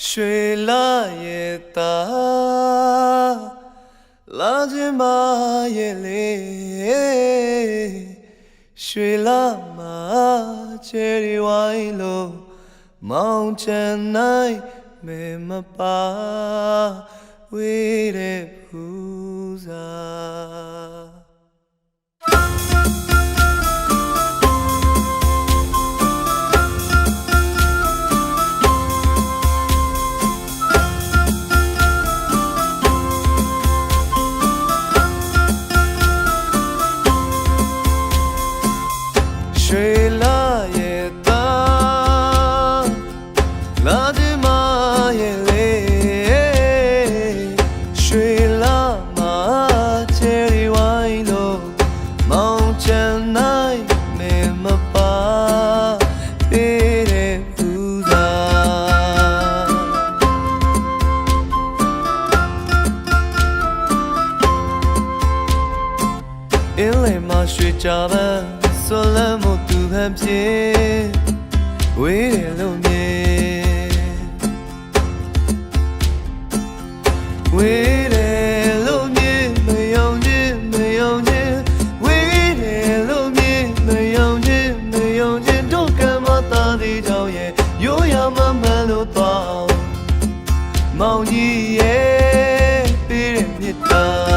ရွှေလာရဲ့သားလာခြင်းမရဲ့လေရွှေလာမှာချယ်ရီဝိုင်းလို့မောင်ချန်နိုင်မဲမပါဝေးတဲ့ဖူးစားရွှေလာရဲ့သားလာခြင်းမရဲ့လေရွှေလာမှာချယ်ရီဝိုင်းလို့မောင်ချန်နိုင်မဲမပါပေးတဲ့ဖူးစားအင်းလေမှာရွှေကြပန်းဆိုလမ်းမို့သူဟန်ပြေဝေးတယ်လို့မြင်ဝေးတယ်လို့မြင်မယုံခြင်းမယုံခြင်းဝေးတယ်လို့မြင်မယုံခြင်းမယုံခြင်းတို့ကမသာသေးကြောင့်ရဲ့ရိုးရမမှန်လို့တော့မောင်ကြီးရဲ့ပေးတဲ့မြတ်တာ